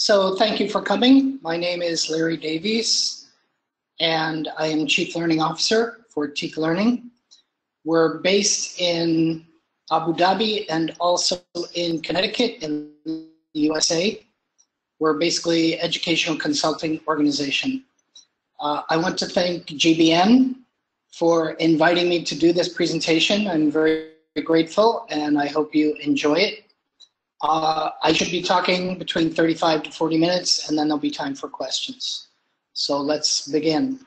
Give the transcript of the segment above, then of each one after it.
So thank you for coming. My name is Larry Davies, and I am Chief Learning Officer for Teak Learning. We're based in Abu Dhabi and also in Connecticut in the USA. We're basically an educational consulting organization. I want to thank GBN for inviting me to do this presentation. I'm very grateful, and I hope you enjoy it. I should be talking between 35 to 40 minutes, and then there'll be time for questions. So let's begin.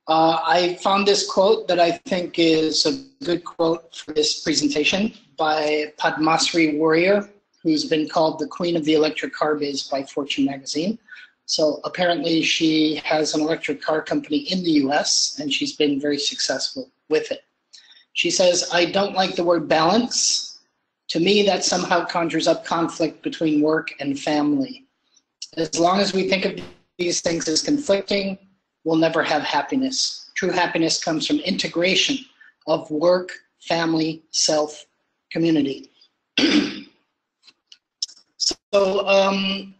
I found this quote that I think is a good quote for this presentation by Padmasree Warrior, who's been called the Queen of the Electric Car Biz by Fortune magazine. So apparently she has an electric car company in the US, and she's been very successful with it. She says, "I don't like the word balance. To me, that somehow conjures up conflict between work and family. As long as we think of these things as conflicting, we'll never have happiness. True happiness comes from integration of work, family, self, community." So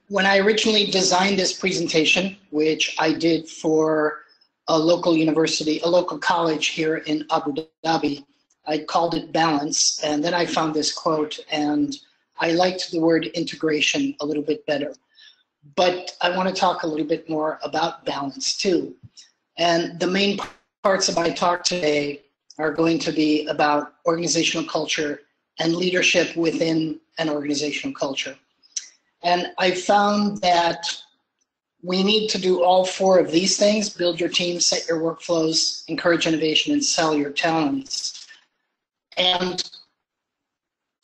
when I originally designed this presentation, which I did for a local university, a local college here in Abu Dhabi, I called it balance, and then I found this quote, and I liked the word integration a little bit better. But I want to talk a little bit more about balance too. And the main parts of my talk today are going to be about organizational culture and leadership within an organizational culture. And I found that we need to do all four of these things: build your team, set your workflows, encourage innovation, and sell your talents. And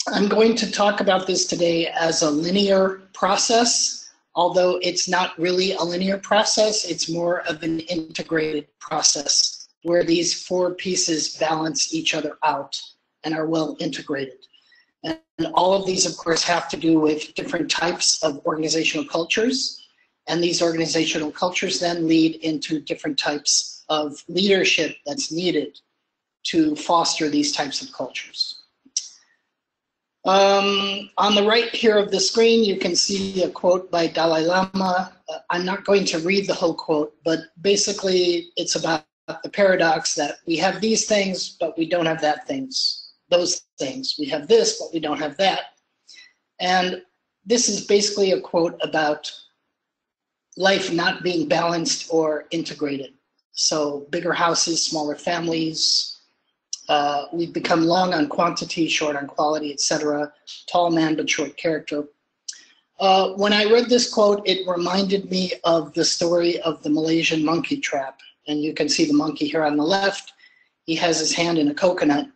I'm going to talk about this today as a linear process, although it's not really a linear process. It's more of an integrated process where these four pieces balance each other out and are well integrated. And all of these, of course, have to do with different types of organizational cultures. And these organizational cultures then lead into different types of leadership that's needed to foster these types of cultures. On the right here of the screen, you can see a quote by Dalai Lama. I'm not going to read the whole quote, but basically it's about the paradox that we have these things, but we don't have those things. We have this, but we don't have that. And this is basically a quote about life not being balanced or integrated. So bigger houses, smaller families. We've become long on quantity, short on quality, etc. Tall man, but short character. When I read this quote, it reminded me of the story of the Malaysian monkey trap. And you can see the monkey here on the left. He has his hand in a coconut.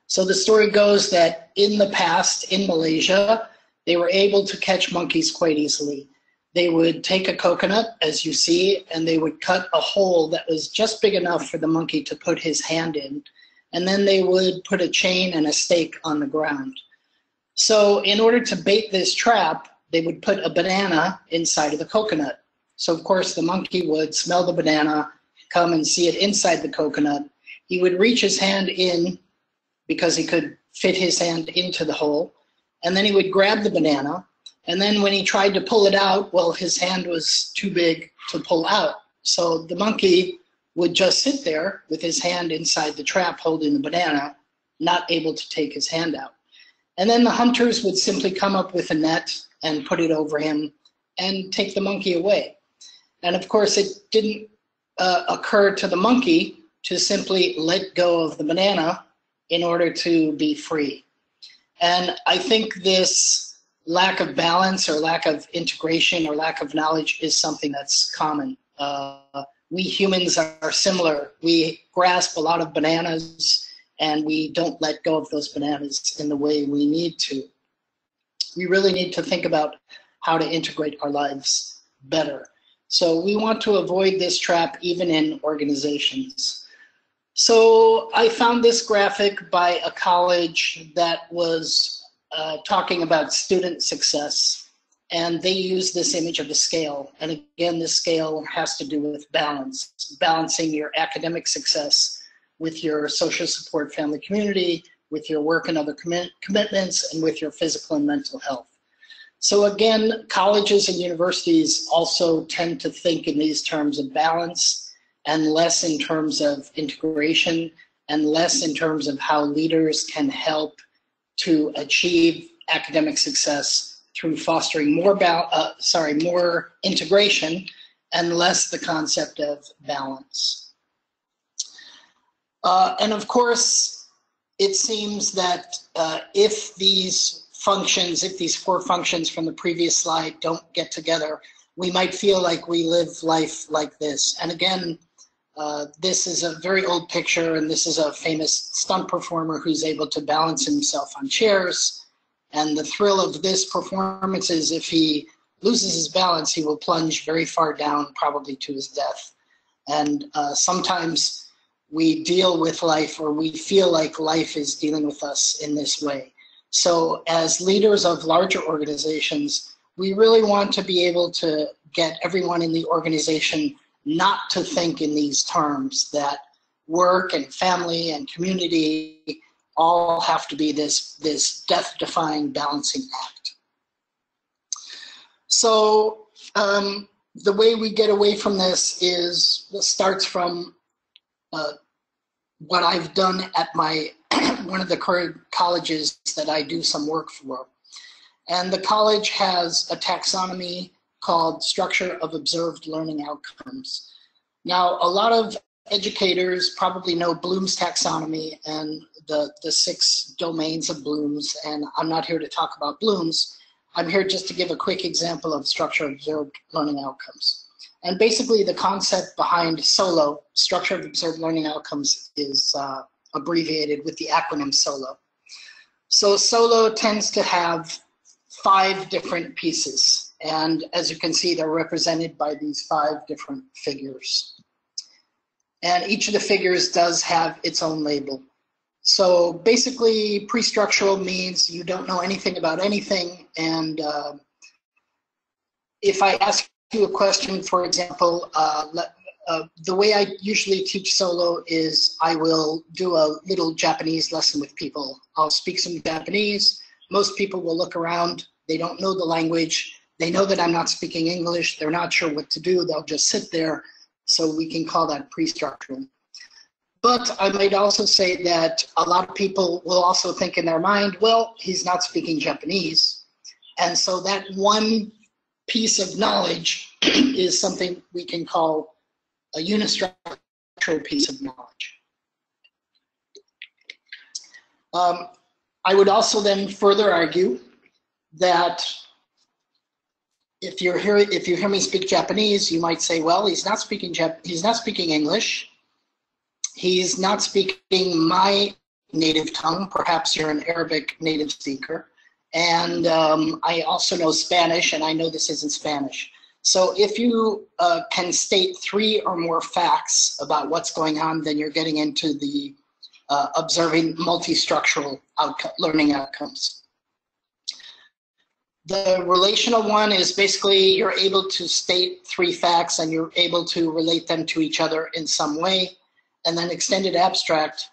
So the story goes that in the past, in Malaysia, they were able to catch monkeys quite easily. They would take a coconut, as you see, and they would cut a hole that was just big enough for the monkey to put his hand in. And then they would put a chain and a stake on the ground. So in order to bait this trap, they would put a banana inside of the coconut. So of course the monkey would smell the banana, come and see it inside the coconut. He would reach his hand in because he could fit his hand into the hole. And then he would grab the banana. And then when he tried to pull it out, well, his hand was too big to pull out. So the monkey would just sit there with his hand inside the trap holding the banana, not able to take his hand out. And then the hunters would simply come up with a net and put it over him and take the monkey away. And of course, it didn't occur to the monkey to simply let go of the banana in order to be free. And I think this lack of balance or lack of integration or lack of knowledge is something that's common. We humans are similar. We grasp a lot of bananas and we don't let go of those bananas in the way we need to. We really need to think about how to integrate our lives better. So we want to avoid this trap even in organizations. So I found this graphic by a college that was talking about student success, and they use this image of the scale. And again, this scale has to do with balance, balancing your academic success with your social support, family, community, with your work and other commitments, and with your physical and mental health. So again, colleges and universities also tend to think in these terms of balance and less in terms of integration and less in terms of how leaders can help to achieve academic success through fostering more integration and less the concept of balance. And of course, it seems that if these four functions from the previous slide don't get together, we might feel like we live life like this. And again, this is a very old picture, and this is a famous stunt performer who's able to balance himself on chairs. And the thrill of this performance is if he loses his balance, he will plunge very far down, probably to his death. And sometimes we deal with life, or we feel like life is dealing with us in this way. So as leaders of larger organizations, we really want to be able to get everyone in the organization not to think in these terms, that work and family and community all have to be this death-defying balancing act. So the way we get away from this starts from what I've done at my one of the current colleges that I do some work for. And the college has a taxonomy called Structure of Observed Learning Outcomes. Now, a lot of educators probably know Bloom's taxonomy and the 6 domains of Bloom's, and I'm not here to talk about Bloom's. I'm here just to give a quick example of Structure of Observed Learning Outcomes. And basically the concept behind SOLO, Structure of Observed Learning Outcomes, is abbreviated with the acronym SOLO. So SOLO tends to have 5 different pieces. And as you can see, they're represented by these 5 different figures. And each of the figures does have its own label. So basically, pre-structural means you don't know anything about anything. And if I ask you a question, for example, the way I usually teach solo is I will do a little Japanese lesson with people. I'll speak some Japanese. Most people will look around. They don't know the language. They know that I'm not speaking English. They're not sure what to do. They'll just sit there. So we can call that pre-structural. But I might also say that a lot of people will also think in their mind, well, he's not speaking Japanese. And so that one piece of knowledge is something we can call a unistructural piece of knowledge. I would also then further argue that if you hear me speak Japanese, you might say, well, he's not speaking English. He's not speaking my native tongue. Perhaps you're an Arabic native speaker. And I also know Spanish, and I know this isn't Spanish. So if you can state 3 or more facts about what's going on, then you're getting into the observing multi-structural learning outcomes. The relational one is basically you're able to state 3 facts and you're able to relate them to each other in some way. And then extended abstract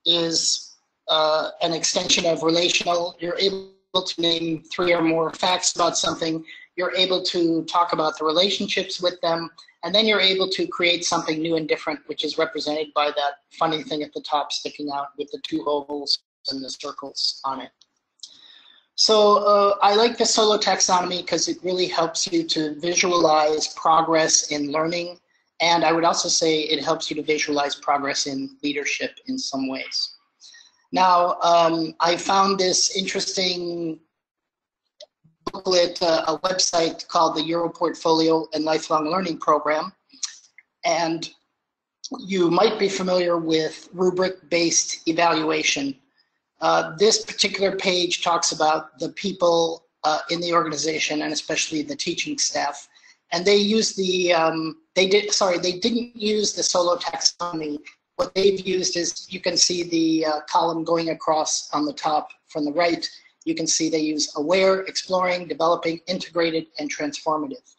is an extension of relational. You're able to name 3 or more facts about something. You're able to talk about the relationships with them. And then you're able to create something new and different, which is represented by that funny thing at the top sticking out with the 2 ovals and the circles on it. So I like the solo taxonomy because it really helps you to visualize progress in learning. And I would also say it helps you to visualize progress in leadership in some ways. Now, I found this interesting booklet, a website called the Euro Portfolio and Lifelong Learning Program. And you might be familiar with rubric-based evaluation. This particular page talks about the people in the organization and especially the teaching staff. And they use the, they didn't use the solo taxonomy. What they've used is, you can see the column going across on the top from the right. You can see they use aware, exploring, developing, integrated, and transformative.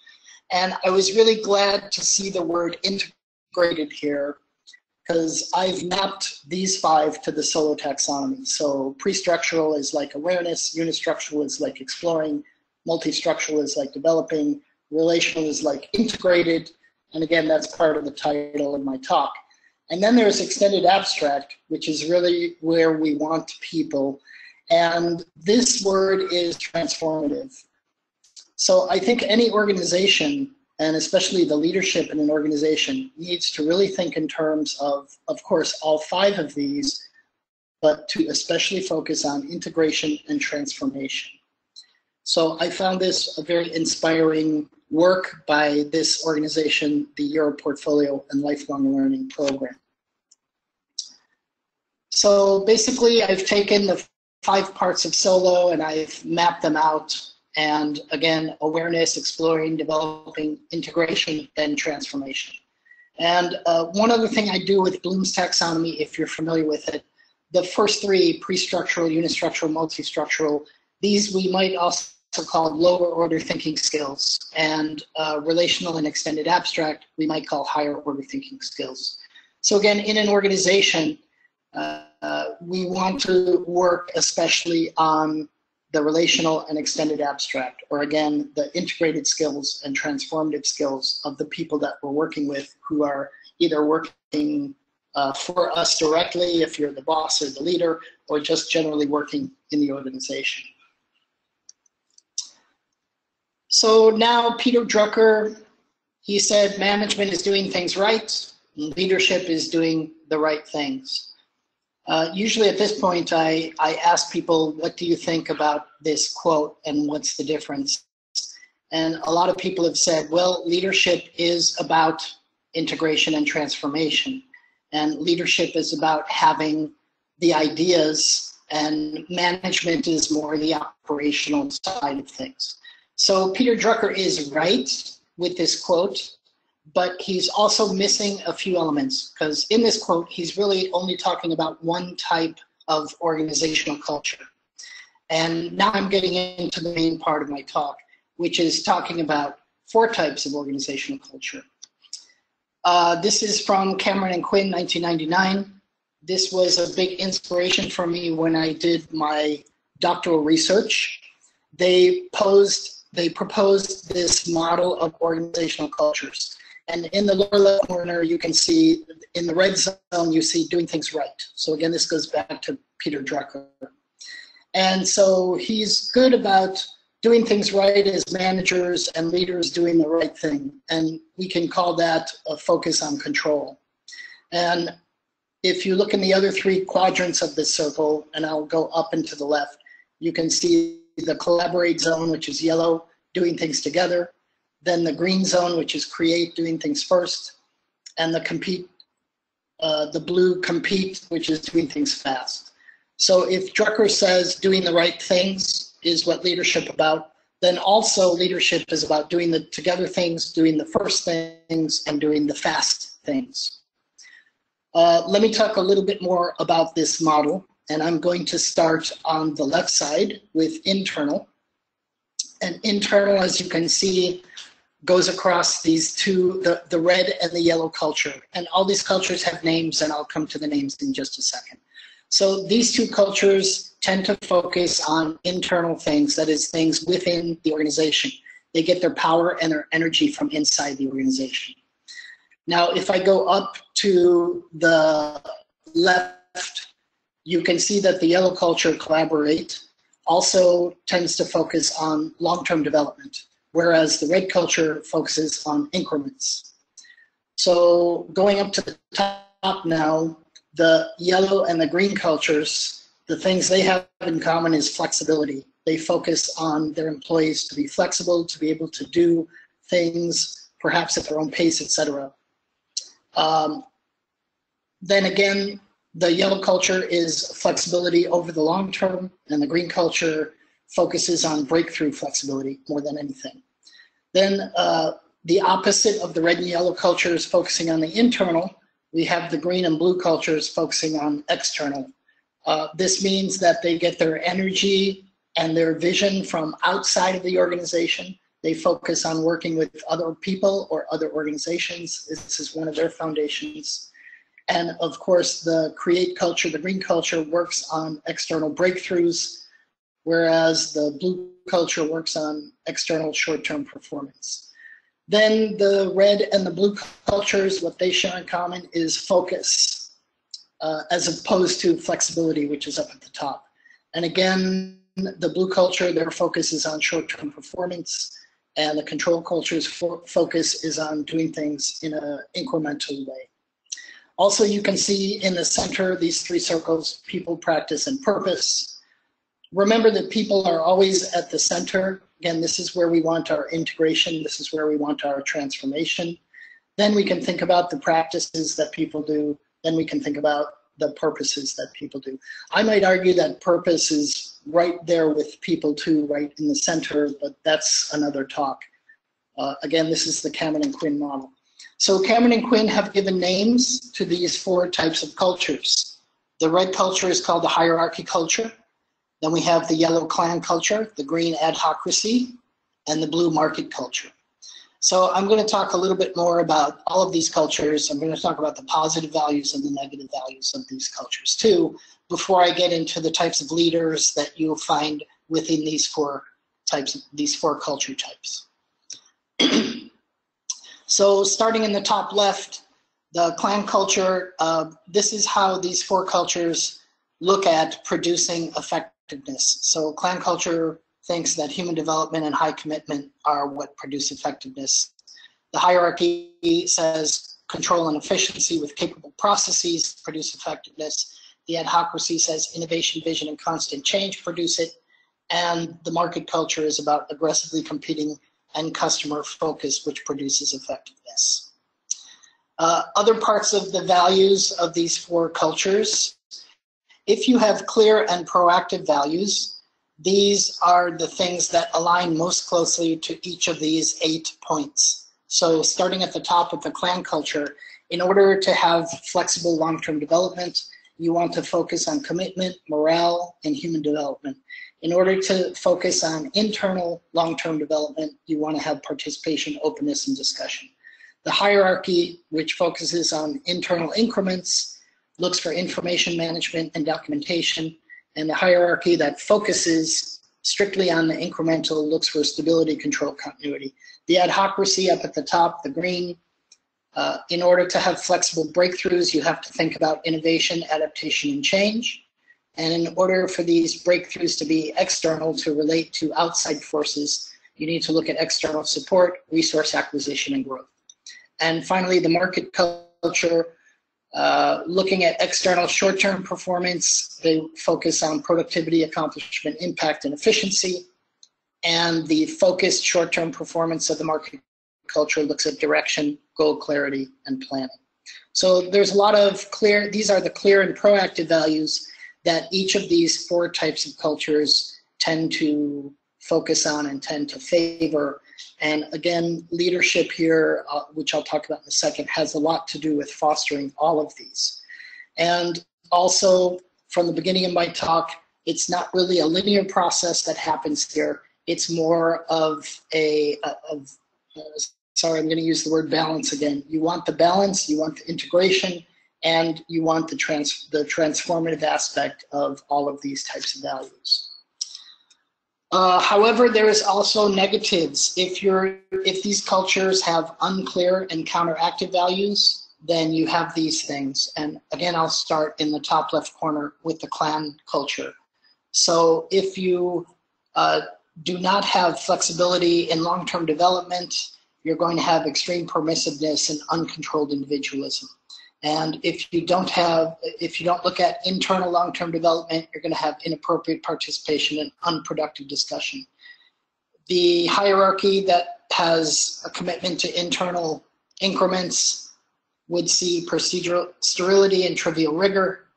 And I was really glad to see the word integrated here, because I've mapped these 5 to the solo taxonomy. So pre-structural is like awareness, unistructural is like exploring, multi-structural is like developing, relational is like integrated, and again, that's part of the title of my talk. And then there's extended abstract, which is really where we want people. And this word is transformative. So I think any organization, and especially the leadership in an organization, needs to really think in terms of course, all 5 of these, but to especially focus on integration and transformation. So I found this a very inspiring work by this organization, the Euro Portfolio and Lifelong Learning Program. So basically, I've taken the 5 parts of SOLO and I've mapped them out. And again, awareness, exploring, developing, integration, and transformation. And one other thing I do with Bloom's taxonomy, if you're familiar with it, the first 3, pre-structural, unistructural, multi-structural, these we might also call lower order thinking skills, and relational and extended abstract we might call higher order thinking skills. So again, in an organization, we want to work especially on the relational and extended abstract, or again, the integrated skills and transformative skills of the people that we're working with, who are either working for us directly, if you're the boss or the leader, or just generally working in the organization. So now Peter Drucker, he said management is doing things right, and leadership is doing the right things. Usually at this point, I ask people, what do you think about this quote and what's the difference? And a lot of people have said, well, leadership is about integration and transformation. And leadership is about having the ideas, and management is more the operational side of things. So Peter Drucker is right with this quote, but he's also missing a few elements, because in this quote, he's really only talking about one type of organizational culture. And now I'm getting into the main part of my talk, which is talking about 4 types of organizational culture. This is from Cameron and Quinn, 1999. This was a big inspiration for me when I did my doctoral research. They proposed this model of organizational cultures. And in the lower left corner, you can see in the red zone, you see doing things right. So again, this goes back to Peter Drucker. And so he's good about doing things right as managers and leaders doing the right thing. And we can call that a focus on control. And if you look in the other 3 quadrants of this circle, and I'll go up and to the left, you can see the collaborate zone, which is yellow, doing things together. Then the green zone, which is create, doing things first, and the compete, the blue compete, which is doing things fast. So if Drucker says doing the right things is what leadership about, then also leadership is about doing the together things, doing the first things, and doing the fast things. Let me talk a little bit more about this model, and I'm going to start on the left side with internal. And internal, as you can see, goes across these 2, the red and the yellow culture. And all these cultures have names, and I'll come to the names in just a second. So these 2 cultures tend to focus on internal things, that is, things within the organization. They get their power and their energy from inside the organization. Now, if I go up to the left, you can see that the yellow culture, collaborate, also tends to focus on long-term development, whereas the red culture focuses on increments. So going up to the top now, the yellow and the green cultures, the things they have in common is flexibility. They focus on their employees to be flexible, to be able to do things perhaps at their own pace, etc. Then again, the yellow culture is flexibility over the long term, and the green culture focuses on breakthrough flexibility more than anything. Then the opposite of the red and yellow culture is focusing on the internal. We have the green and blue cultures focusing on external. This means that they get their energy and their vision from outside of the organization. They focus on working with other people or other organizations. This is one of their foundations. And of course, the create culture, the green culture, works on external breakthroughs, whereas the blue culture works on external short-term performance. Then the red and the blue cultures, what they share in common is focus, as opposed to flexibility, which is up at the top. And again, the blue culture, their focus is on short-term performance, and the control culture's focus is on doing things in an incremental way. Also, you can see in the center, these three circles, people, practice, and purpose. Remember that people are always at the center. Again, this is where we want our integration. This is where we want our transformation. Then we can think about the practices that people do. Then we can think about the purposes that people do. I might argue that purpose is right there with people too, right in the center, but that's another talk. Again, this is the Cameron and Quinn model. So Cameron and Quinn have given names to these four types of cultures. The red culture is called the hierarchy culture. Then we have the yellow clan culture, the green adhocracy, and the blue market culture. So I'm going to talk a little bit more about all of these cultures. I'm going to talk about the positive values and the negative values of these cultures too, before I get into the types of leaders that you'll find within these four culture types. So starting in the top left, the clan culture, this is how these four cultures look at producing effectiveness. So clan culture thinks that human development and high commitment are what produce effectiveness. The hierarchy says control and efficiency with capable processes produce effectiveness. The adhocracy says innovation, vision, and constant change produce it. And the market culture is about aggressively competing and customer focus, which produces effectiveness. Other parts of the values of these four cultures, if you have clear and proactive values, these are the things that align most closely to each of these 8 points. So starting at the top with the clan culture, in order to have flexible long-term development, you want to focus on commitment, morale, and human development. In order to focus on internal long-term development, you want to have participation, openness, and discussion. The hierarchy, which focuses on internal increments, looks for information management and documentation. And the hierarchy that focuses strictly on the incremental looks for stability, control, continuity. The adhocracy up at the top, the green, in order to have flexible breakthroughs, you have to think about innovation, adaptation, and change. And in order for these breakthroughs to be external, to relate to outside forces, you need to look at external support, resource acquisition, and growth. And finally, the market culture, looking at external short-term performance, they focus on productivity, accomplishment, impact, and efficiency. And the focused short-term performance of the market culture looks at direction, goal clarity, and planning. So there's a lot of these are the clear and proactive values that each of these four types of cultures tend to focus on and tend to favor. And again, leadership here, which I'll talk about in a second, has a lot to do with fostering all of these. And also, from the beginning of my talk, it's not really a linear process that happens here. It's more of sorry, I'm going to use the word balance again. You want the balance, you want the integration, and you want the transformative aspect of all of these types of values. However, there is also negatives. If these cultures have unclear and counteractive values, then you have these things. And again, I'll start in the top left corner with the clan culture. So if you do not have flexibility in long-term development, you're going to have extreme permissiveness and uncontrolled individualism. And if you don't look at internal long-term development, you're going to have inappropriate participation and unproductive discussion. The hierarchy that has a commitment to internal increments would see procedural sterility and trivial rigor.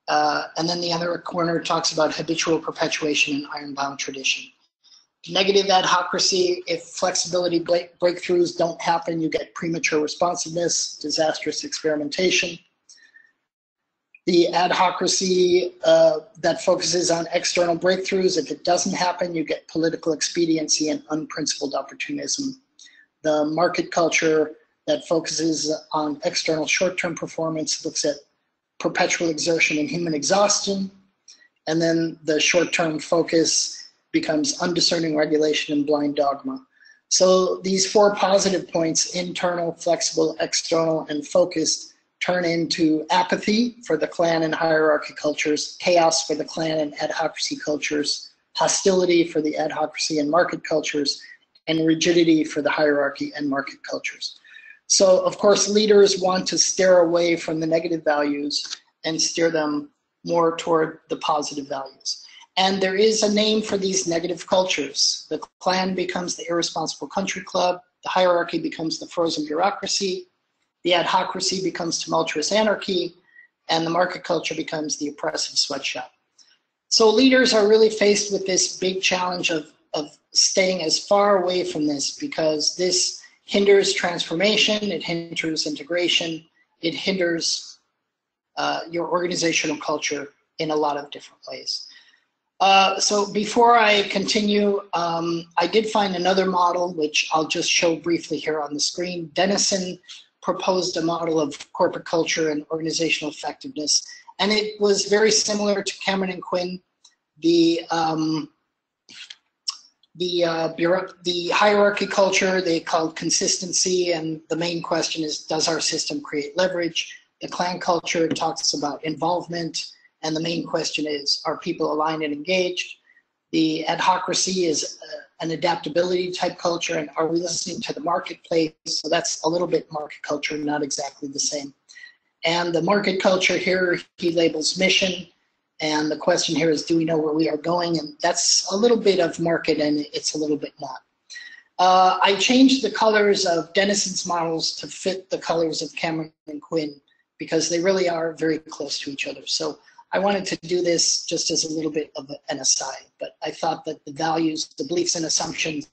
And then the other corner talks about habitual perpetuation and iron-bound tradition. Negative adhocracy, if flexibility breakthroughs don't happen, you get premature responsiveness, disastrous experimentation. The adhocracy that focuses on external breakthroughs, if it doesn't happen, you get political expediency and unprincipled opportunism. The market culture that focuses on external short-term performance looks at perpetual exertion and human exhaustion. And then the short-term focus becomes undiscerning regulation and blind dogma. So these 4 positive points, internal, flexible, external, and focused, turn into apathy for the clan and hierarchy cultures, chaos for the clan and adhocracy cultures, hostility for the adhocracy and market cultures, and rigidity for the hierarchy and market cultures. So, of course, leaders want to steer away from the negative values and steer them more toward the positive values. And there is a name for these negative cultures. The clan becomes the irresponsible country club, the hierarchy becomes the frozen bureaucracy, the adhocracy becomes tumultuous anarchy, and the market culture becomes the oppressive sweatshop. So leaders are really faced with this big challenge of staying as far away from this, because this hinders transformation, it hinders integration, it hinders your organizational culture in a lot of different ways. So before I continue, I did find another model, which I'll just show briefly here on the screen. Denison proposed a model of corporate culture and organizational effectiveness, and it was very similar to Cameron and Quinn. The hierarchy culture they called consistency, and the main question is, does our system create leverage? The clan culture talks about involvement, and the main question is, are people aligned and engaged? The adhocracy is an adaptability type culture, and are we listening to the marketplace? So that's a little bit market culture, not exactly the same. And the market culture here, he labels mission, and the question here is, do we know where we are going? And that's a little bit of market, and it's a little bit not. I changed the colors of Denison's models to fit the colors of Cameron and Quinn, because they really are very close to each other. So I wanted to do this just as a little bit of an aside, but I thought that the values, the beliefs and assumptions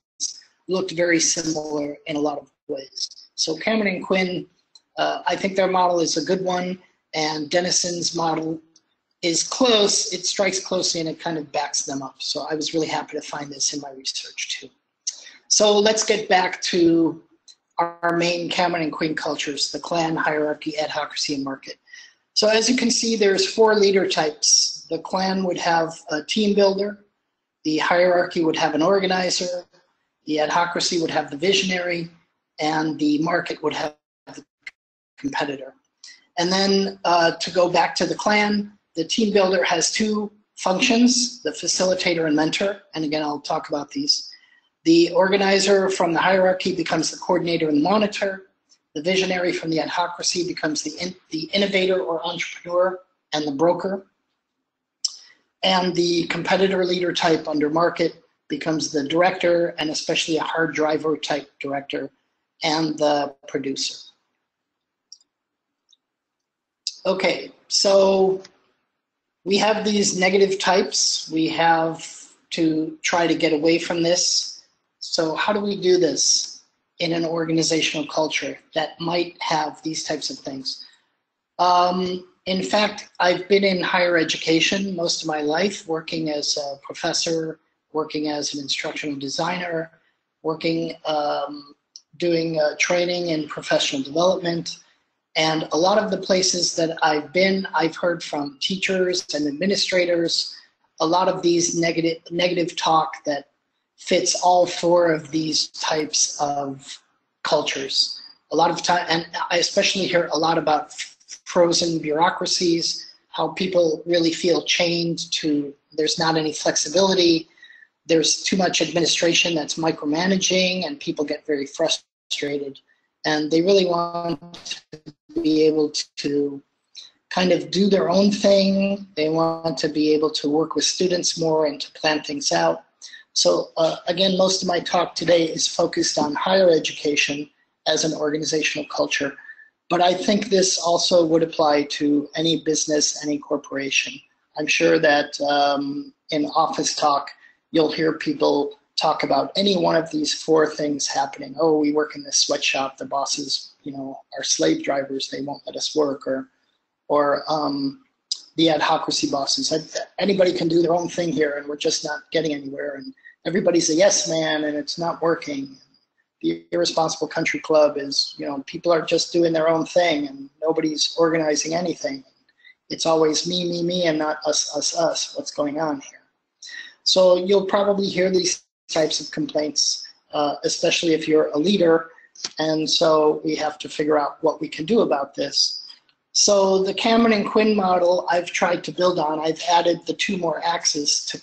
looked very similar in a lot of ways. So Cameron and Quinn, I think their model is a good one, and Denison's model is close, it strikes closely, and it kind of backs them up. So I was really happy to find this in my research too. So let's get back to our main Cameron and Quinn cultures, the clan, hierarchy, adhocracy, and market. So as you can see, there's 4 leader types. The clan would have a team builder, the hierarchy would have an organizer, the adhocracy would have the visionary, and the market would have the competitor. And then to go back to the clan, the team builder has 2 functions, the facilitator and mentor, and again, I'll talk about these. The organizer from the hierarchy becomes the coordinator and monitor. The visionary from the adhocracy becomes the innovator or entrepreneur and the broker. And the competitor leader type under market becomes the director, and especially a hard driver type director, and the producer. Okay, so we have these negative types. We have to try to get away from this. So how do we do this in an organizational culture that might have these types of things? In fact, I've been in higher education most of my life, working as a professor, working as an instructional designer, working, doing training in professional development. And a lot of the places that I've been, I've heard from teachers and administrators, a lot of these negative talk that fits all 4 of these types of cultures. A lot of time, and I especially hear a lot about frozen bureaucracies, how people really feel chained to, there's not any flexibility, there's too much administration that's micromanaging, and people get very frustrated. And they really want to be able to kind of do their own thing. They want to be able to work with students more and to plan things out. So again, most of my talk today is focused on higher education as an organizational culture, but I think this also would apply to any business, any corporation. I'm sure that in office talk, you'll hear people talk about any one of these 4 things happening. Oh, we work in this sweatshop, the bosses, you know, are slave drivers, they won't let us work, or the adhocracy bosses. Anybody can do their own thing here, and we're just not getting anywhere. And everybody's a yes man, and it's not working. The irresponsible country club is, you know, people are just doing their own thing, and nobody's organizing anything. It's always me, and not us. What's going on here? So you'll probably hear these types of complaints, especially if you're a leader. And so we have to figure out what we can do about this. So the Cameron and Quinn model I've tried to build on. I've added the 2 more axes to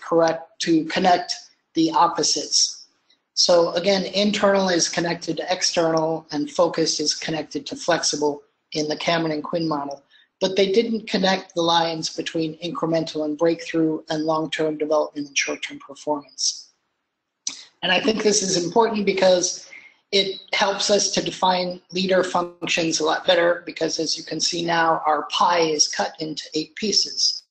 connect the opposites. So again, internal is connected to external, and focus is connected to flexible in the Cameron and Quinn model. But they didn't connect the lines between incremental and breakthrough, and long-term development and short-term performance. And I think this is important because it helps us to define leader functions a lot better, because as you can see now, our pie is cut into 8 pieces.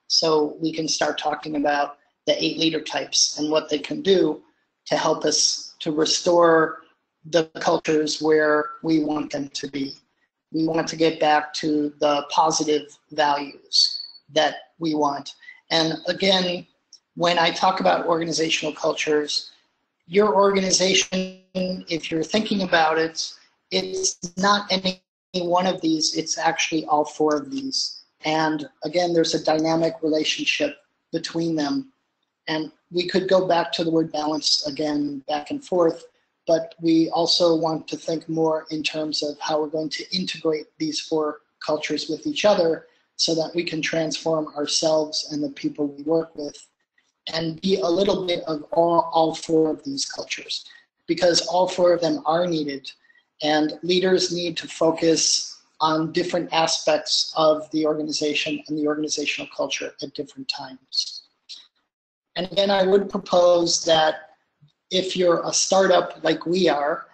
So we can start talking about the 8 leader types and what they can do to help us to restore the cultures where we want them to be. We want to get back to the positive values that we want. And again, when I talk about organizational cultures, your organization, if you're thinking about it, it's not any one of these, it's actually all 4 of these. And again, there's a dynamic relationship between them. And we could go back to the word balance again, back and forth, but we also want to think more in terms of how we're going to integrate these 4 cultures with each other so that we can transform ourselves and the people we work with and be a little bit of all 4 of these cultures, because all 4 of them are needed, and leaders need to focus on different aspects of the organization and the organizational culture at different times. And again, I would propose that if you're a startup like we are,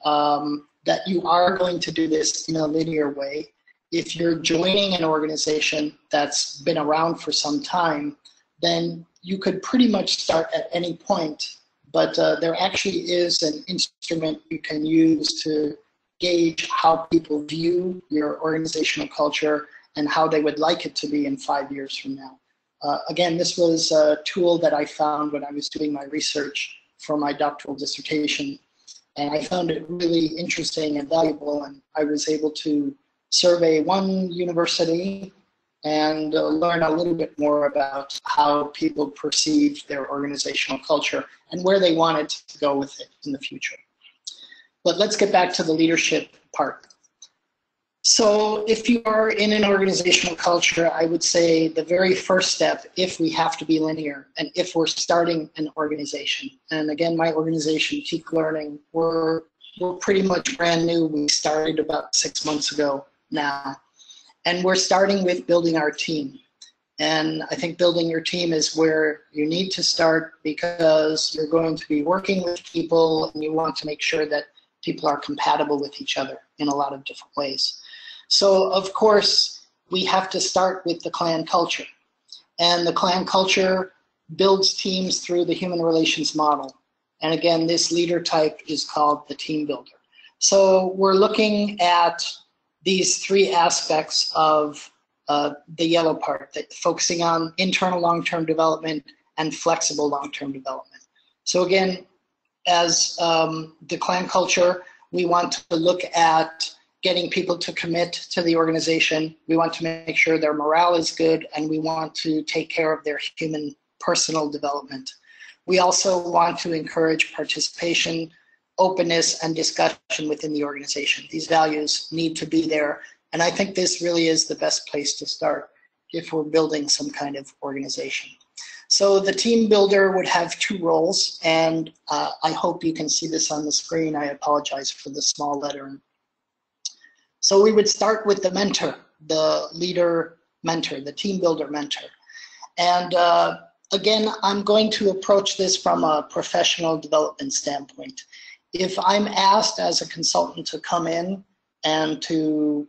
that you are going to do this in a linear way. If you're joining an organization that's been around for some time, then you could pretty much start at any point, but there actually is an instrument you can use to gauge how people view your organizational culture and how they would like it to be in 5 years from now. Again, this was a tool that I found when I was doing my research for my doctoral dissertation, and I found it really interesting and valuable, and I was able to survey 1 university and learn a little bit more about how people perceive their organizational culture and where they wanted to go with it in the future. But let's get back to the leadership part. So if you are in an organizational culture, I would say the very first step, if we have to be linear, and if we're starting an organization, and again, my organization, Peak Learning, we're pretty much brand new. We started about 6 months ago now, and we're starting with building our team. And I think building your team is where you need to start, because you're going to be working with people, and you want to make sure that people are compatible with each other in a lot of different ways. So, of course, we have to start with the clan culture. And the clan culture builds teams through the human relations model. And again, this leader type is called the team builder. So we're looking at these 3 aspects of the yellow part, that focusing on internal long-term development and flexible long-term development. So again, as the clan culture, we want to look at getting people to commit to the organization. We want to make sure their morale is good, and we want to take care of their human personal development. We also want to encourage participation, openness, and discussion within the organization. These values need to be there, and I think this really is the best place to start if we're building some kind of organization. So the team builder would have 2 roles, and I hope you can see this on the screen. I apologize for the small lettering. So we would start with the mentor, the leader mentor, the team builder mentor. And again, I'm going to approach this from a professional development standpoint. If I'm asked as a consultant to come in and to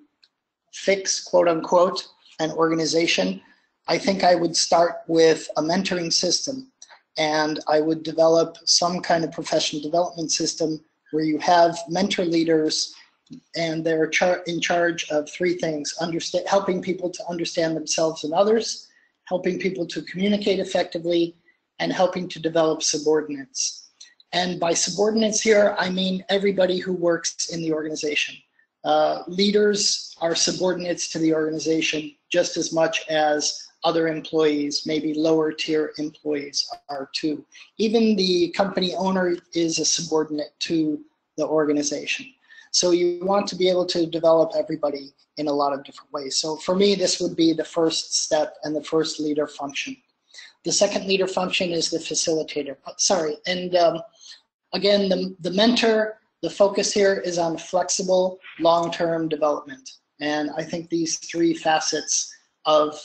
fix, quote unquote, an organization, I think I would start with a mentoring system, and I would develop some kind of professional development system where you have mentor leaders, and they're in charge of 3 things: helping people to understand themselves and others, helping people to communicate effectively, and helping to develop subordinates. And by subordinates here, I mean everybody who works in the organization. Leaders are subordinates to the organization just as much as other employees, maybe lower tier employees are too. Even the company owner is a subordinate to the organization. So you want to be able to develop everybody in a lot of different ways. So for me, this would be the first step and the first leader function. The second leader function is the facilitator. Again, the mentor, the focus here is on flexible long-term development. And I think these three facets of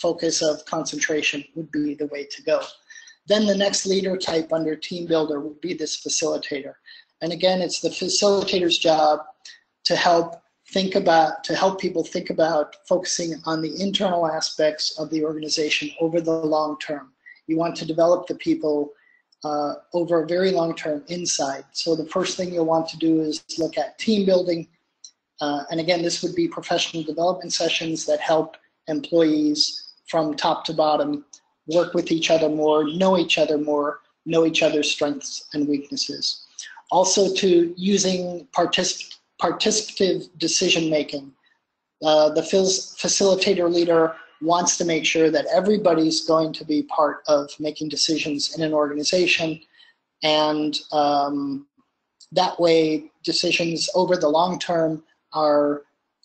focus of concentration would be the way to go. Then the next leader type under team builder would be this facilitator. And again, it's the facilitator's job to help people think about focusing on the internal aspects of the organization over the long term. You want to develop the people over a very long term inside. So the first thing you'll want to do is look at team building. And again, this would be professional development sessions that help employees from top to bottom work with each other more, know each other more, know each other's strengths and weaknesses. Also to using participative decision making. The facilitator leader wants to make sure that everybody's going to be part of making decisions in an organization, and that way decisions over the long term are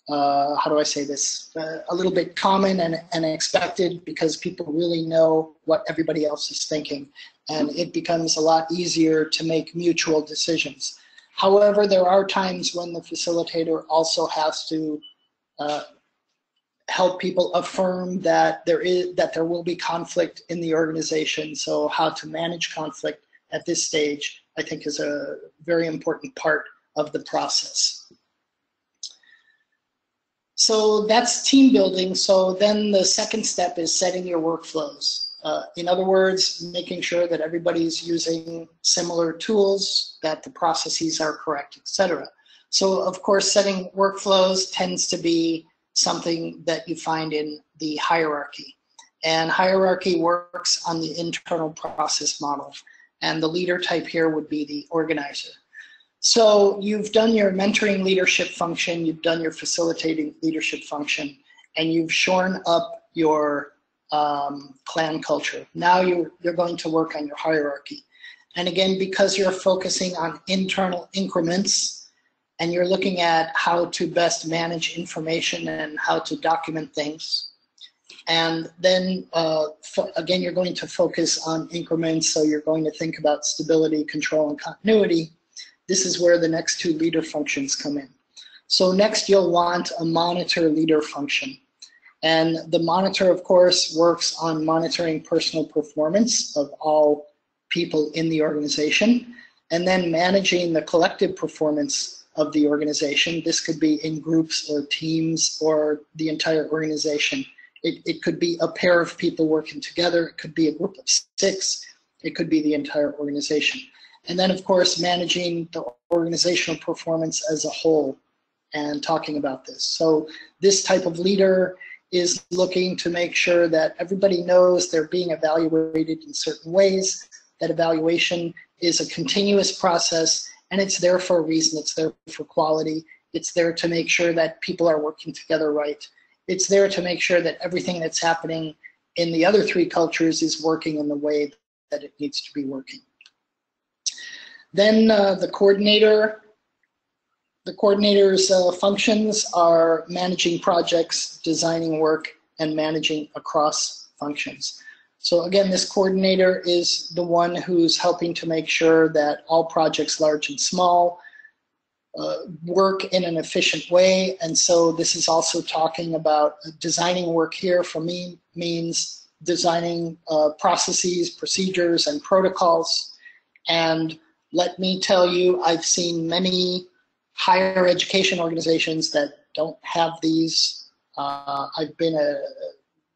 how do I say this, a little bit common and expected, because people really know what everybody else is thinking, and it becomes a lot easier to make mutual decisions. However, there are times when the facilitator also has to help people affirm that there will be conflict in the organization. So how to manage conflict at this stage, I think, is a very important part of the process. So that's team building. So then the second step is setting your workflows. In other words, making sure that everybody's using similar tools, that the processes are correct, etc. So of course, setting workflows tends to be something that you find in the hierarchy. And hierarchy works on the internal process model. And the leader type here would be the organizer. So you've done your mentoring leadership function, you've done your facilitating leadership function, and you've shorn up your clan culture. Now you're going to work on your hierarchy. And again, because you're focusing on internal increments and you're looking at how to best manage information and how to document things, and then again, you're going to focus on increments, so you're going to think about stability, control, and continuity. This is where the next two leader functions come in. So next you'll want a monitor leader function. And the monitor, of course, works on monitoring personal performance of all people in the organization, and then managing the collective performance of the organization. This could be in groups or teams or the entire organization. It could be a pair of people working together. It could be a group of 6. It could be the entire organization. And then, of course, managing the organizational performance as a whole and talking about this. So this type of leader is looking to make sure that everybody knows they're being evaluated in certain ways, that evaluation is a continuous process, and it's there for a reason. It's there for quality. It's there to make sure that people are working together right. It's there to make sure that everything that's happening in the other 3 cultures is working in the way that it needs to be working. Then the coordinator. The coordinator's functions are managing projects, designing work, and managing across functions. So again, this coordinator is the one who's helping to make sure that all projects, large and small, work in an efficient way. And so this is also talking about designing work here. For me, means designing processes, procedures, and protocols. And let me tell you, I've seen many higher education organizations that don't have these. I've been at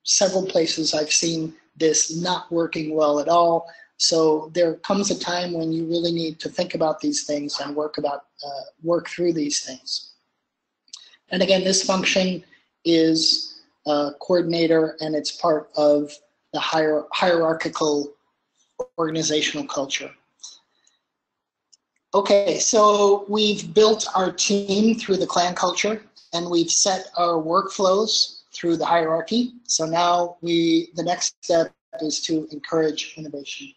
several places I've seen this not working well at all. So there comes a time when you really need to think about these things and work through these things. And again, this function is coordinator, and it's part of the hierarchical organizational culture. Okay, so we've built our team through the clan culture, and we've set our workflows through the hierarchy. So now the next step is to encourage innovation.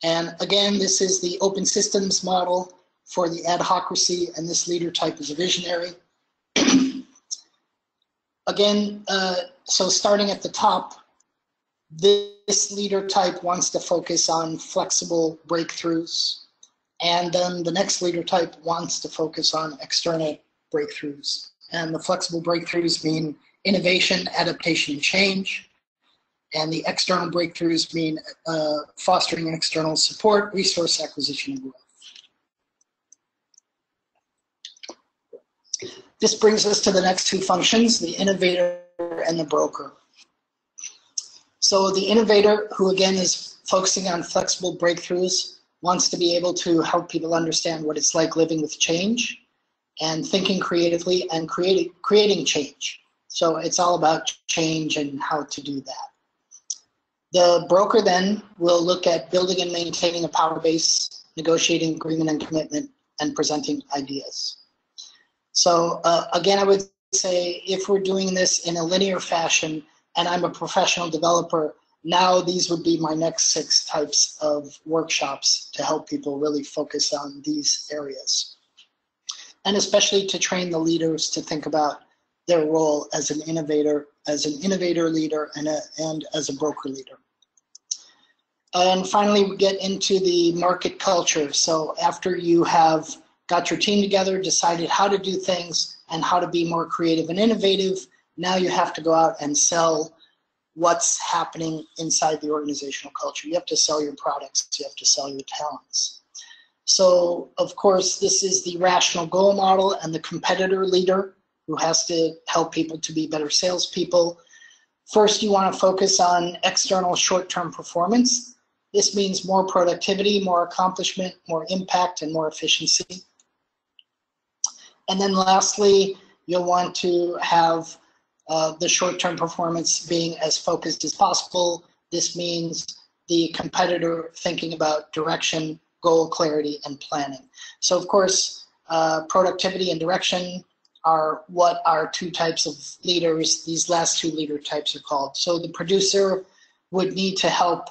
And again, this is the open systems model for the adhocracy, and this leader type is a visionary. Again, so starting at the top, this leader type wants to focus on flexible breakthroughs. And then the next leader type wants to focus on external breakthroughs. And the flexible breakthroughs mean innovation, adaptation, and change. And the external breakthroughs mean fostering external support, resource acquisition, and growth. This brings us to the next two functions, the innovator and the broker. So the innovator, who again is focusing on flexible breakthroughs, wants to be able to help people understand what it's like living with change and thinking creatively and creating change. So it's all about change and how to do that. The broker then will look at building and maintaining a power base, negotiating agreement and commitment, and presenting ideas. So again, I would say if we're doing this in a linear fashion and I'm a professional developer, now these would be my next 6 types of workshops to help people really focus on these areas. And especially to train the leaders to think about their role as an innovator leader, and as a broker leader. And finally, we get into the market culture. So after you have got your team together, decided how to do things and how to be more creative and innovative, now you have to go out and sell what's happening inside the organizational culture. You have to sell your products, you have to sell your talents. So, of course, this is the rational goal model and the competitor leader who has to help people to be better salespeople. First, you want to focus on external short-term performance. This means more productivity, more accomplishment, more impact, and more efficiency. And then lastly, you'll want to have the short-term performance being as focused as possible. This means the competitor thinking about direction, goal clarity, and planning. So of course, productivity and direction are what our 2 types of leaders, these last 2 leader types are called. So the producer would need to help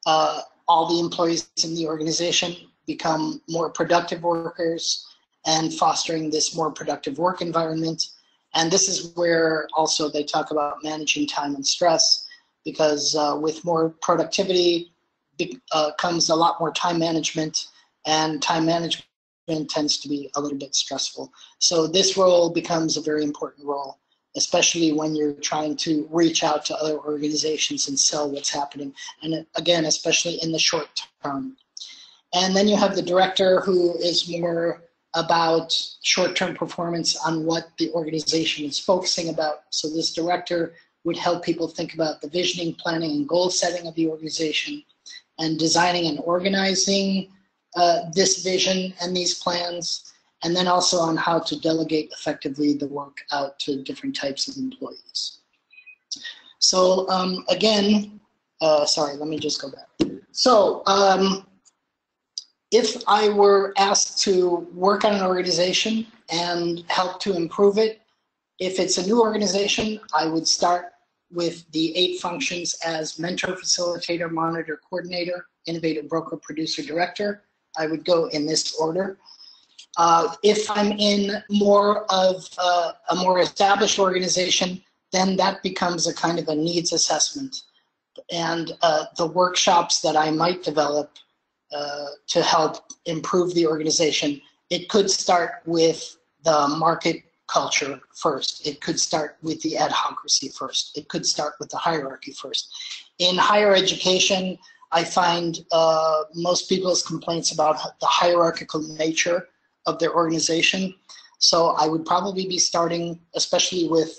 all the employees in the organization become more productive workers and fostering this more productive work environment. And this is where also they talk about managing time and stress, because with more productivity comes a lot more time management, and time management tends to be a little bit stressful. So this role becomes a very important role, especially when you're trying to reach out to other organizations and sell what's happening. And again, especially in the short term. And then you have the director, who is more about short-term performance on what the organization is focusing about. So this director would help people think about the visioning, planning, and goal setting of the organization, and designing and organizing this vision and these plans, and then also on how to delegate effectively the work out to different types of employees. So again, sorry, let me just go back. So if I were asked to work on an organization and help to improve it, if it's a new organization, I would start with the 8 functions as mentor, facilitator, monitor, coordinator, innovator, broker, producer, director. I would go in this order. If I'm in more of a more established organization, then that becomes a kind of a needs assessment. And the workshops that I might develop to help improve the organization, it could start with the market culture first. It could start with the adhocracy first. It could start with the hierarchy first. In higher education, I find most people's complaints about the hierarchical nature of their organization. So I would probably be starting, especially with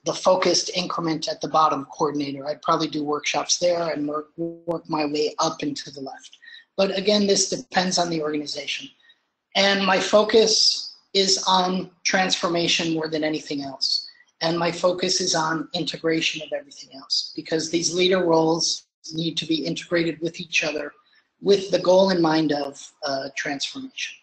the focused increment at the bottom, coordinator. I'd probably do workshops there and work my way up and to the left. But again, this depends on the organization. And my focus is on transformation more than anything else. And my focus is on integration of everything else, because these leader roles need to be integrated with each other. with the goal in mind of transformation.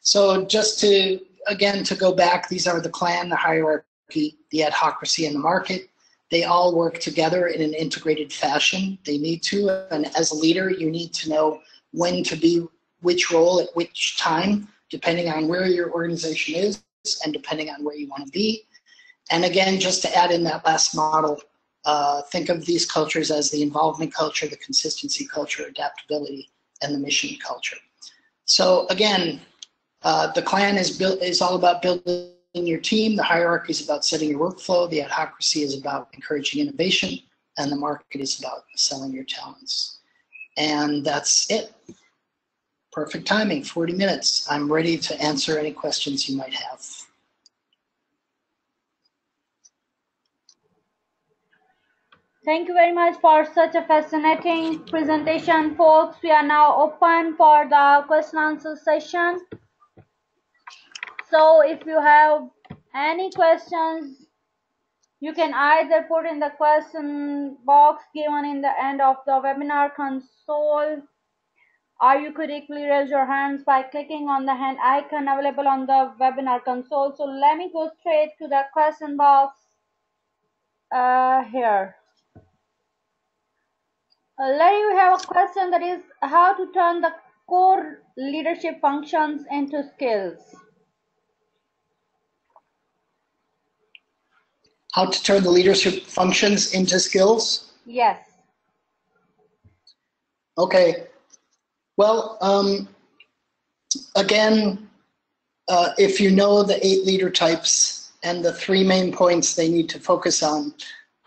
So just to, again, to go back, these are the clan, the hierarchy, the adhocracy, and the market. They all work together in an integrated fashion. They need to, and as a leader, you need to know when to be which role at which time, depending on where your organization is and depending on where you want to be. And again, just to add in that last model, think of these cultures as the involvement culture, the consistency culture, adaptability, and the mission culture. So again, the clan is all about building your team. The hierarchy is about setting your workflow. The adhocracy is about encouraging innovation. And the market is about selling your talents. And that's it. Perfect timing, 40 minutes. I'm ready to answer any questions you might have. Thank you very much for such a fascinating presentation, folks. We are now open for the question and answer session. So if you have any questions, you can either put in the question box given in the end of the webinar console, or you could equally raise your hands by clicking on the hand icon available on the webinar console. So let me go straight to the question box here. Larry, we have a question that is how to turn the core leadership functions into skills. How to turn the leadership functions into skills? Yes. Okay. Well, again, if you know the 8 leader types and the 3 main points they need to focus on,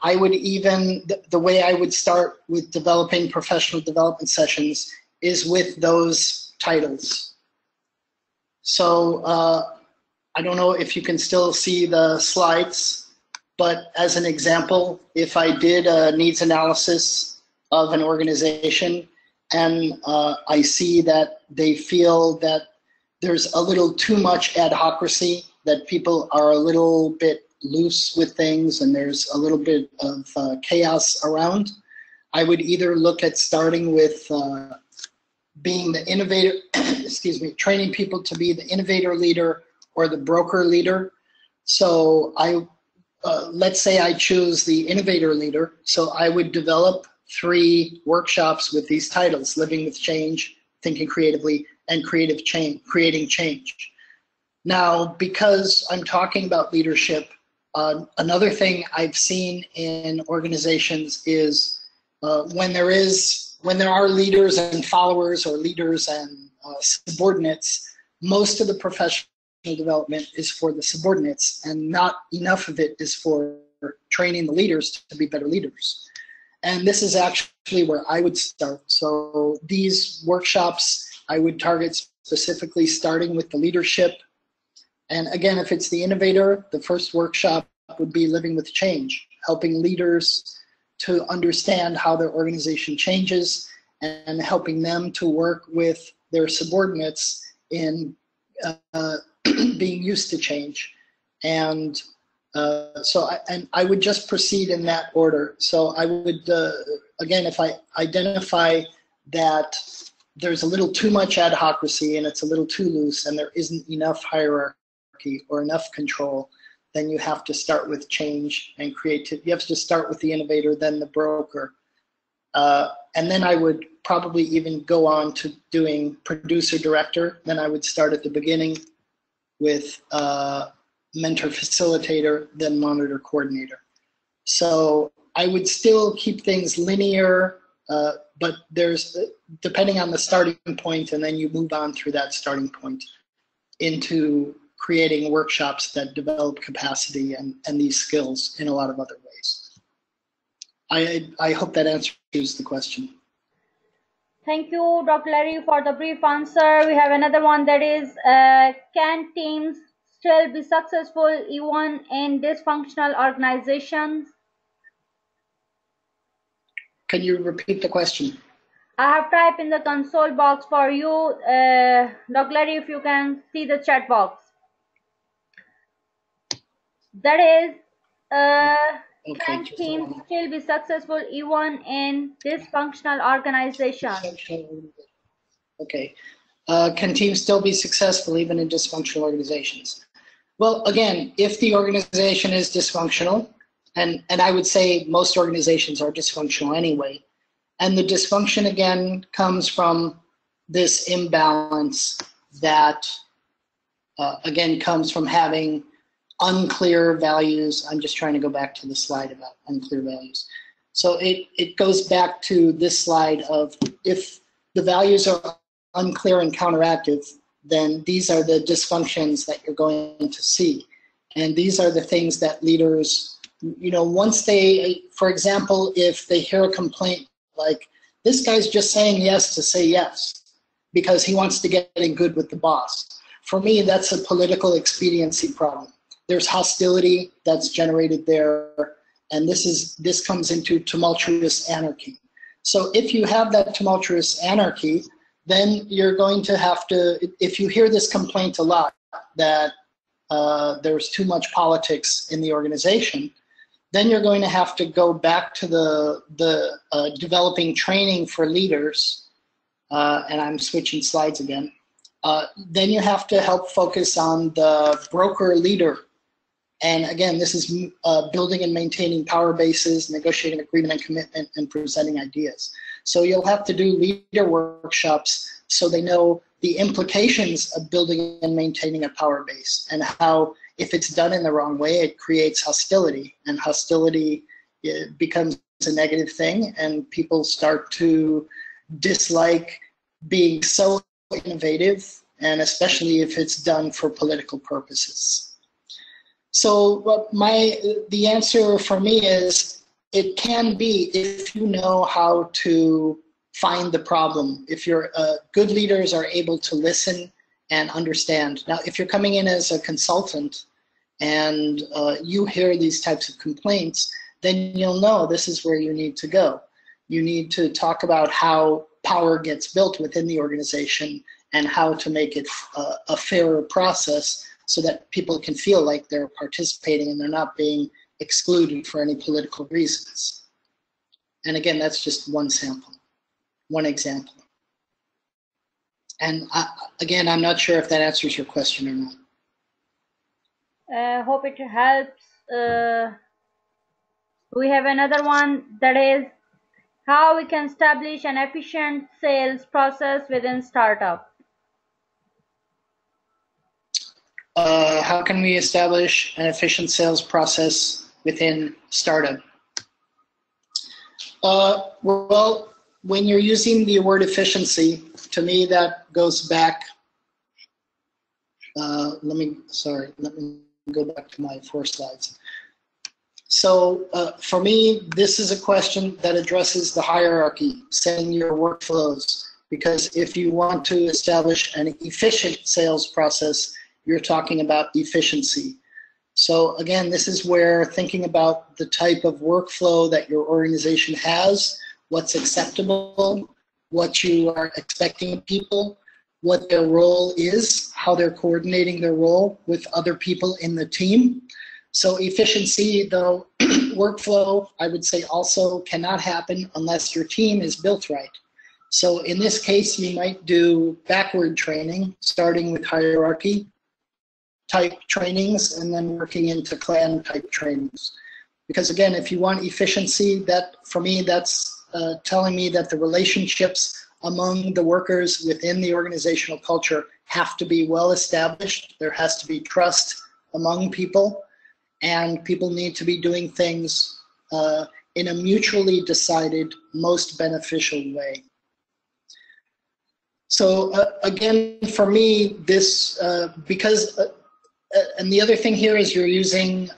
I would even, the way I would start with developing professional development sessions is with those titles. So I don't know if you can still see the slides, but as an example, if I did a needs analysis of an organization and I see that they feel that there's a little too much adhocracy, that people are a little bit loose with things and there's a little bit of chaos around, I would either look at starting with being the innovator, excuse me, training people to be the innovator leader or the broker leader. So let's say I choose the innovator leader. So I would develop 3 workshops with these titles: Living with Change, Thinking Creatively, and Creating Change. Now, because I'm talking about leadership, another thing I've seen in organizations is when there are leaders and followers, or leaders and subordinates, most of the professional development is for the subordinates, and not enough of it is for training the leaders to be better leaders. And this is actually where I would start. So these workshops, I would target specifically starting with the leadership. And again, if it's the innovator, the first workshop would be Living with Change, helping leaders to understand how their organization changes and helping them to work with their subordinates in being used to change. And I would just proceed in that order. So I would, again, if I identify that there's a little too much adhocracy and it's a little too loose and there isn't enough hierarchy or enough control, then you have to start with change and creativity. You have to start with the innovator, then the broker. And then I would probably even go on to doing producer director. Then I would start at the beginning with mentor facilitator, then monitor coordinator. So I would still keep things linear, but there's, depending on the starting point, and then you move on through that starting point into creating workshops that develop capacity and these skills in a lot of other ways. I hope that answers the question. Thank you, Dr. Larry, for the brief answer. We have another one that is, can teams still be successful even in dysfunctional organizations? Can you repeat the question? I have typed in the console box for you. Dr. Larry, if you can see the chat box. That is, can teams still be successful even in dysfunctional organizations? Okay. Can teams still be successful even in dysfunctional organizations? Well, again, if the organization is dysfunctional, and I would say most organizations are dysfunctional anyway, and the dysfunction again comes from this imbalance that again comes from having unclear values. I'm just trying to go back to the slide about unclear values. So it goes back to this slide of if the values are unclear and counteractive, then these are the dysfunctions that you're going to see. And these are the things that leaders, you know, once they, for example, if they hear a complaint like, this guy's just saying yes to say yes because he wants to get in good with the boss. For me, that's a political expediency problem. There's hostility that's generated there, and this comes into tumultuous anarchy. So if you have that tumultuous anarchy, then you're going to have to, if you hear this complaint a lot, that there's too much politics in the organization, then you're going to have to go back to the developing training for leaders, and I'm switching slides again. Then you have to help focus on the broker leader. And again, this is building and maintaining power bases, negotiating agreement and commitment, and presenting ideas. So you'll have to do leader workshops so they know the implications of building and maintaining a power base, and how, if it's done in the wrong way, it creates hostility, and hostility becomes a negative thing, and people start to dislike being so innovative, and especially if it's done for political purposes. So the answer for me is, it can be if you know how to find the problem. If your good leaders are able to listen and understand. Now, if you're coming in as a consultant and you hear these types of complaints, then you'll know this is where you need to go. You need to talk about how power gets built within the organization and how to make it a fairer process, so that people can feel like they're participating and they're not being excluded for any political reasons. And again, that's just one sample, one example. And again, I'm not sure if that answers your question or not. Hope it helps. We have another one, that is how we can establish an efficient sales process within startup. How can we establish an efficient sales process within startup? Well, when you're using the word efficiency, to me that goes back. Let me go back to my 4 slides. So for me, this is a question that addresses the hierarchy, setting your workflows, because if you want to establish an efficient sales process, you're talking about efficiency. So again, this is where thinking about the type of workflow that your organization has, what's acceptable, what you are expecting of people, what their role is, how they're coordinating their role with other people in the team. So efficiency, though, workflow, I would say also cannot happen unless your team is built right. So in this case, you might do backward training, starting with hierarchy type trainings and then working into clan type trainings. Because again, if you want efficiency, that for me, that's telling me that the relationships among the workers within the organizational culture have to be well established. There has to be trust among people, and people need to be doing things in a mutually decided, most beneficial way. So again, for me, this, and the other thing here is you're using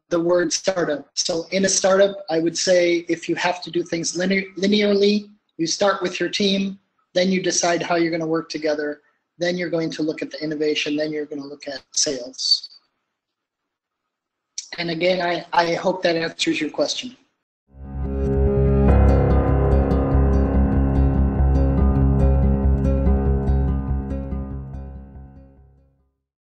the word startup. So in a startup, I would say if you have to do things linearly, you start with your team, then you decide how you're going to work together, then you're going to look at the innovation, then you're going to look at sales. And again, I hope that answers your question.